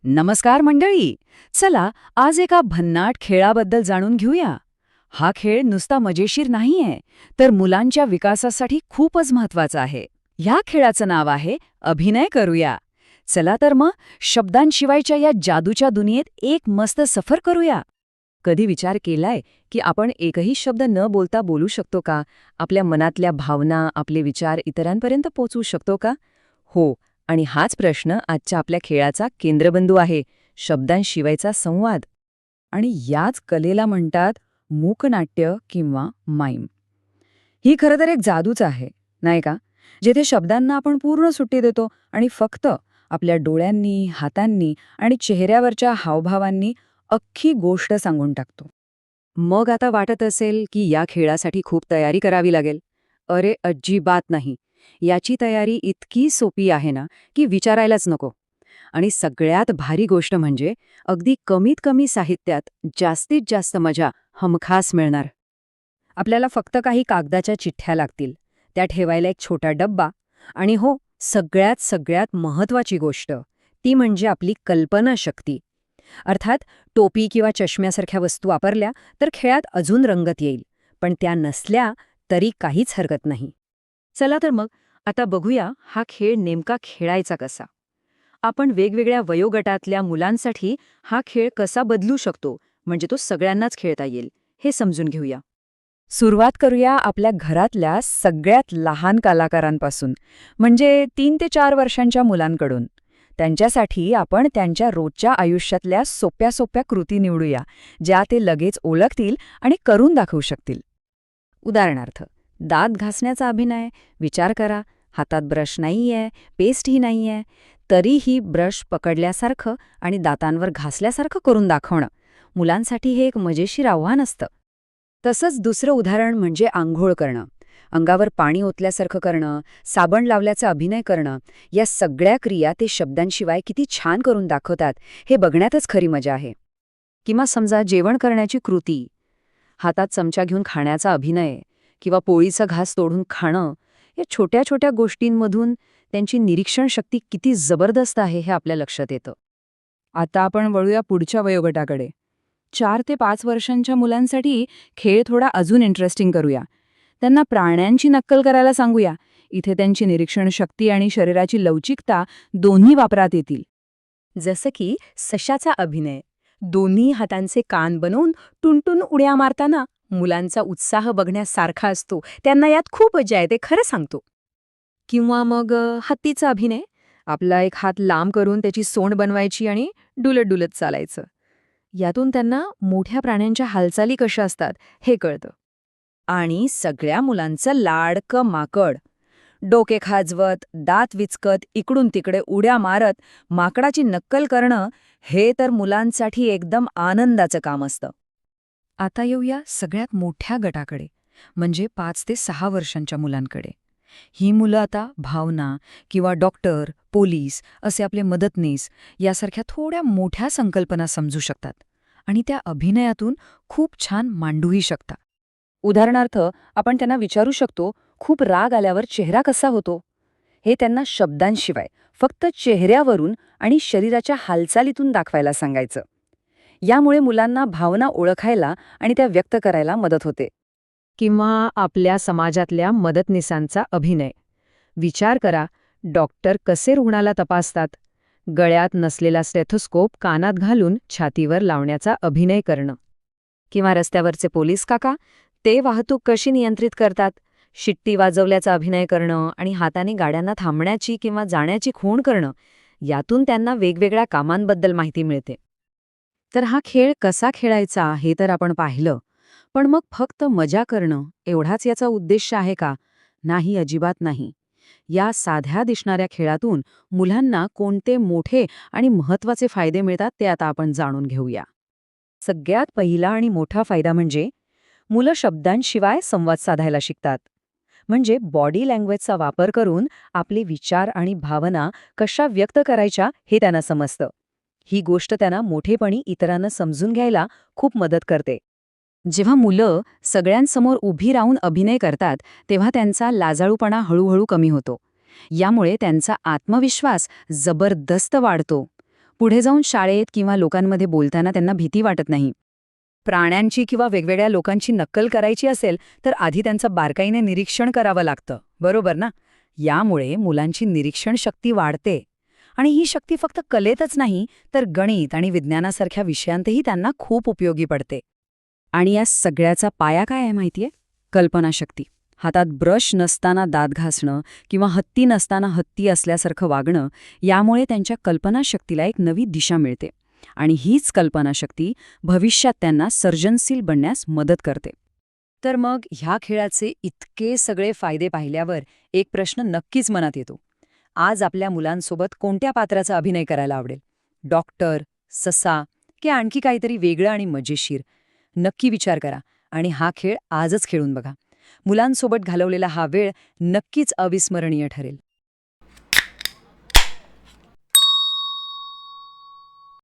नमस्कार मंडळी. चला आज एका भन्नाट खेळाबद्दल जाणून घेऊया. हा खेळ नुसता मजेशीर नाहीये, तर मुलांच्या विकासासाठी खूपच महत्वाचा आहे. ह्या खेळाचं नाव आहे अभिनय करूया. चला तर मग शब्दांशिवायच्या या जादूच्या दुनियेत एक मस्त सफर करूया. कधी विचार केलाय की आपण एकही शब्द न बोलता बोलू शकतो का? आपल्या मनातल्या भावना, आपले विचार इतरांपर्यंत पोहोचवू शकतो का? हो, आणि हाच प्रश्न आजच्या आपल्या खेळाचा केंद्रबिंदू आहे, शब्दांशिवायचा संवाद. आणि याच कलेला म्हणतात मूकनाट्य किंवा माईम. ही खरं तर एक जादूच आहे, नाही का? जिथे शब्दांना आपण पूर्ण सुट्टी देतो आणि फक्त आपल्या डोळ्यांनी, हातांनी आणि चेहऱ्यावरच्या हावभावांनी अख्खी गोष्ट सांगून टाकतो. मग आता वाटत असेल की या खेळासाठी खूप तयारी करावी लागेल. अरे अजिबात नाही. याची तयारी इतकी सोपी आहे ना की विचारायलाच नको. आणि सगळ्यात भारी गोष्ट म्हणजे अगदी कमीत कमी साहित्यात जास्तीत जास्त मजा हमखास मिळणार. आपल्याला फक्त काही कागदाच्या चिठ्ठ्या लागतील, त्या ठेवायला एक छोटा डब्बा, आणि हो, सगळ्यात सगळ्यात महत्त्वाची गोष्ट ती म्हणजे आपली कल्पनाशक्ती. अर्थात टोपी किंवा चष्म्यासारख्या वस्तू वापरल्या तर खेळात अजून रंगत येईल, पण त्या नसल्या तरी काहीच हरकत नाही. चला तर मग आता बघूया हा खेळ नेमका खेळायचा कसा. आपण वेगवेगळ्या वयोगटातल्या मुलांसाठी हा खेळ कसा बदलू शकतो, म्हणजे तो सगळ्यांनाच खेळता येईल, हे समजून घेऊया. सुरुवात करूया आपल्या घरातल्या सगळ्यात लहान कलाकारांपासून, म्हणजे 3 ते 4 वर्षांच्या मुलांकडून. त्यांच्यासाठी आपण त्यांच्या रोजच्या आयुष्यातल्या सोप्या सोप्या कृती निवडूया, ज्या ते लगेच ओळखतील आणि करून दाखवू शकतील. उदाहरणार्थ, दात घासण्याचा अभिनय. विचार करा, हातात ब्रश नाहीये, पेस्टही नाहीये, तरीही ब्रश पकडल्यासारखं आणि दातांवर घासल्यासारखं करून दाखवणं. मुलांसाठी हे एक मजेशीर आव्हान असतं. तसंच दुसरं उदाहरण म्हणजे आंघोळ करणं. अंगावर पाणी ओतल्यासारखं करणं, साबण लावल्याचा अभिनय करणं. या सगळ्या क्रिया ते शब्दांशिवाय किती छान करून दाखवतात हे बघण्यातच खरी मजा आहे. किंवा समजा जेवण करण्याची कृती, हातात चमचा घेऊन खाण्याचा अभिनय किंवा पोळीचा घास तोडून खाणं. या छोट्या छोट्या गोष्टींमधून त्यांची निरीक्षण शक्ती किती जबरदस्त आहे हे आपल्या लक्षात येतं. आता आपण वळूया पुढच्या वयोगटाकडे. 4 ते 5 वर्षांच्या मुलांसाठी खेळ थोडा अजून इंटरेस्टिंग करूया. त्यांना प्राण्यांची नक्कल करायला सांगूया. इथे त्यांची निरीक्षण शक्ती आणि शरीराची लवचिकता दोन्ही वापरात येतील. जसं की सशाचा अभिनय. दोन्ही हातांचे कान बनवून टुनटुन उड्या मारताना मुलांचा उत्साह बघण्यासारखा असतो. त्यांना यात खूप मजा येते, खरं सांगतो. किंवा मग हत्तीचा अभिनय. आपला एक हात लांब करून त्याची सोंड बनवायची आणि डुलत डुलत चालायचं. यातून त्यांना मोठ्या प्राण्यांच्या हालचाली कशा असतात हे कळतं. आणि सगळ्या मुलांचं लाडकं माकड. डोके खाजवत, दात विचकत, इकडून तिकडे उड्या मारत माकडाची नक्कल करणं, हे तर मुलांसाठी एकदम आनंदाचं काम असतं. आता येऊया सगळ्यात मोठ्या गटाकडे, म्हणजे 5 ते 6 वर्षांच्या मुलांकडे. ही मुलं आता भावना किंवा डॉक्टर, पोलीस असे आपले मदतनीस यासारख्या थोड्या मोठ्या संकल्पना समजू शकतात आणि त्या अभिनयातून खूप छान मांडूही शकतात. उदाहरणार्थ, आपण त्यांना विचारू शकतो, खूप राग आल्यावर चेहरा कसा होतो? हे त्यांना शब्दांशिवाय फक्त चेहऱ्यावरून आणि शरीराच्या हालचालीतून दाखवायला सांगायचं. यामुळे मुलांना भावना ओळखायला आणि त्या व्यक्त करायला मदत होते. किंवा आपल्या समाजातल्या मदतनीसांचा अभिनय. विचार करा, डॉक्टर कसे रुग्णाला तपासतात. गळ्यात नसलेला स्टेथोस्कोप कानात घालून छातीवर लावण्याचा अभिनय करणं. किंवा रस्त्यावरचे पोलीस काका, ते वाहतूक कशी नियंत्रित करतात. शिट्टी वाजवल्याचा अभिनय करणं आणि हाताने गाड्यांना थांबण्याची किंवा जाण्याची खूण करणं. यातून त्यांना वेगवेगळ्या कामांबद्दल माहिती मिळते. तर हा खेळ कसा खेळायचा हे तर आपण पाहिलं, पण मग फक्त मजा करणं एवढाच याचा उद्देश आहे का? नाही, अजिबात नाही. या साध्या दिसणाऱ्या खेळातून मुलांना कोणते मोठे आणि महत्त्वाचे फायदे मिळतात ते आता आपण जाणून घेऊया. सगळ्यात पहिला आणि मोठा फायदा म्हणजे मुलं शब्दांशिवाय संवाद साधायला शिकतात. म्हणजे बॉडी लँग्वेजचा वापर करून आपले विचार आणि भावना कशा व्यक्त करायच्या हे त्यांना समजतं. ही गोष्ट त्यांना मोठेपणी इतरांना समजून घ्यायला खूप मदत करते. जेव्हा मुलं सगळ्यांसमोर उभी राहून अभिनय करतात तेव्हा त्यांचा लाजाळूपणा हळूहळू कमी होतो. यामुळे त्यांचा आत्मविश्वास जबरदस्त वाढतो. पुढे जाऊन शाळेत किंवा लोकांमध्ये बोलताना त्यांना भीती वाटत नाही. प्राण्यांची किंवा वेगवेगळ्या लोकांची नक्कल करायची असेल तर आधी त्यांचं बारकाईने निरीक्षण करावं लागतं, बरोबर ना? यामुळे मुलांची निरीक्षण शक्ती वाढते. आणि ही शक्ती फक्त कलेतच नाही तर गणित आणि विज्ञानासारख्या विषयांतही त्यांना खूप उपयोगी पडते. आणि या सगळ्याचा पाया काय आहे माहितीये? कल्पनाशक्ती. हातात ब्रश नसताना दात घासणं किंवा हत्ती नसताना हत्ती असल्यासारखं वागणं, यामुळे त्यांच्या कल्पनाशक्तीला एक नवी दिशा मिळते. आणि हीच कल्पनाशक्ती भविष्यात त्यांना सर्जनशील बनण्यास मदत करते. तर मग ह्या खेळाचे इतके सगळे फायदे पाहिल्यावर एक प्रश्न नक्कीच मनात येतो. आज आपल्या मुलांसोबत कोणत्या पात्राचा अभिनय करायला आवडेल? डॉक्टर, ससा की आणखी काहीतरी वेगळं आणि मजेशीर? नक्की विचार करा आणि हा खेळ आजच खेळून बघा. मुलांसोबत घालवलेला हा वेळ नक्कीच अविस्मरणीय ठरेल.